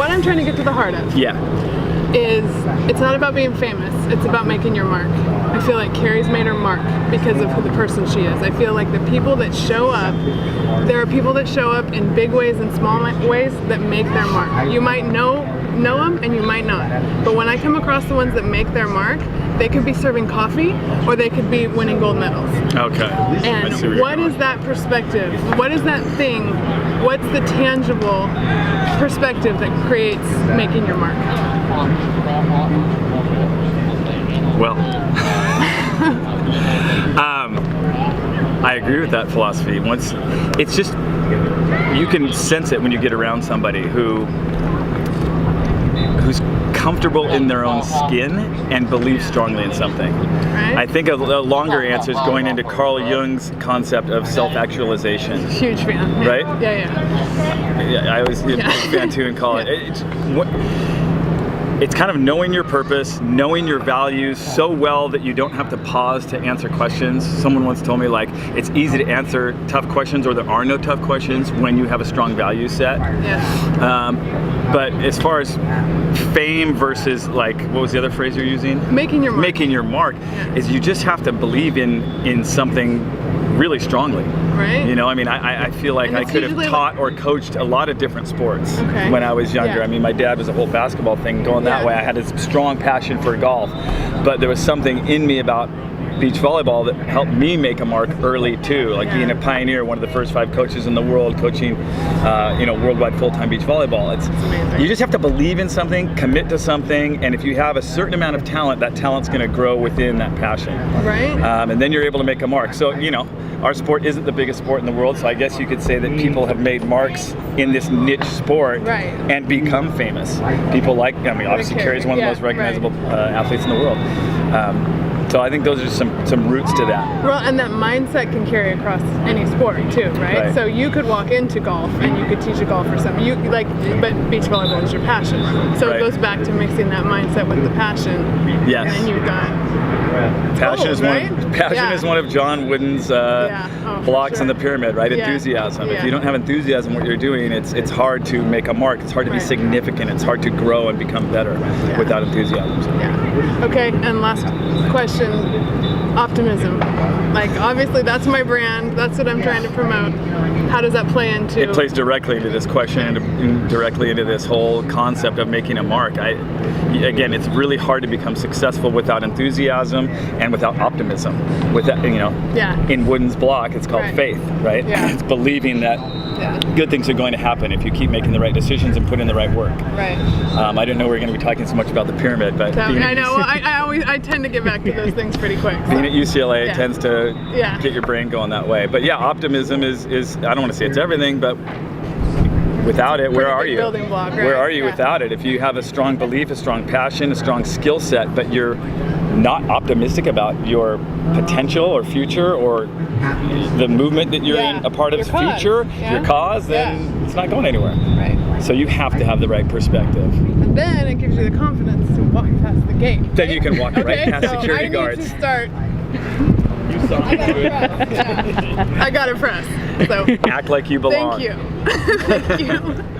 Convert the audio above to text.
what I'm trying to get to the heart of. Yeah. Is it's not about being famous, it's about making your mark. I feel like Carrie's made her mark because of who the person she is. I feel like the people that show up, there are people that show up in big ways and small ways that make their mark. You might know them and you might not. But when I come across the ones that make their mark, they could be serving coffee or they could be winning gold medals. Okay. And what is that perspective? What is that thing? What's the tangible perspective that creates making your mark? Well, I agree with that philosophy. It's just, you can sense it when you get around somebody who's comfortable in their own skin and believes strongly in something. Right. I think a longer answer is going into Carl Jung's concept of self-actualization. Huge fan. Right? Yeah. I was a big fan too in college. It's kind of knowing your purpose, knowing your values so well that you don't have to pause to answer questions. Someone once told me, like, it's easy to answer tough questions, or there are no tough questions when you have a strong value set. Yeah. But as far as fame versus, like, what was the other phrase you're using? Making your mark. Making your mark, is you just have to believe in something really strongly. Right. You know, I mean, I feel like I could have taught or coached a lot of different sports when I was younger. Yeah. I mean, my dad was a whole basketball thing going that way. I had this strong passion for golf, but there was something in me about beach volleyball that helped me make a mark early too, like being a pioneer, one of the first 5 coaches in the world coaching, worldwide full-time beach volleyball. It's you just have to believe in something, commit to something, and if you have a certain amount of talent, that talent's going to grow within that passion. Right. And then you're able to make a mark. So, you know, our sport isn't the biggest sport in the world, so I guess you could say that people have made marks in this niche sport and become famous. People like, I mean, obviously Carrie's one of the most recognizable athletes in the world. So I think those are some roots to that. Well, and that mindset can carry across any sport too, right? So you could walk into golf and you could teach a golfer something. But beach volleyball is your passion. So it goes back to mixing that mindset with the passion. Yes. And then you've got passion is one of John Wooden's blocks in the pyramid, right? Enthusiasm. If you don't have enthusiasm what you're doing, it's hard to make a mark. It's hard to be significant. It's hard to grow and become better without enthusiasm. So. Okay, and last question. Optimism. Like, obviously that's my brand, that's what I'm trying to promote. How does that play into? It plays directly into this question and directly into this whole concept of making a mark. Again, it's really hard to become successful without enthusiasm and without optimism. Without, in Wooden's block, it's called faith, right? It's believing that good things are going to happen if you keep making the right decisions and put in the right work. Right. I didn't know we were going to be talking so much about the pyramid, but I know. Well, I tend to get back to those things pretty quick. So. Being at UCLA tends to get your brain going that way. But yeah, optimism is I don't want to say it's everything, but without it, where are you? Building block, right? Where are you without it? If you have a strong belief, a strong passion, a strong skill set, but you're not optimistic about your potential or future or the movement that you're in a part of its future, your cause, then it's not going anywhere. Right. So you have to have the right perspective. And then it gives you the confidence to walk past the gate. Right? Then you can walk right past security guards. I need to start. You saw me do it. I got it pressed. So act like you belong. Thank you. Thank you.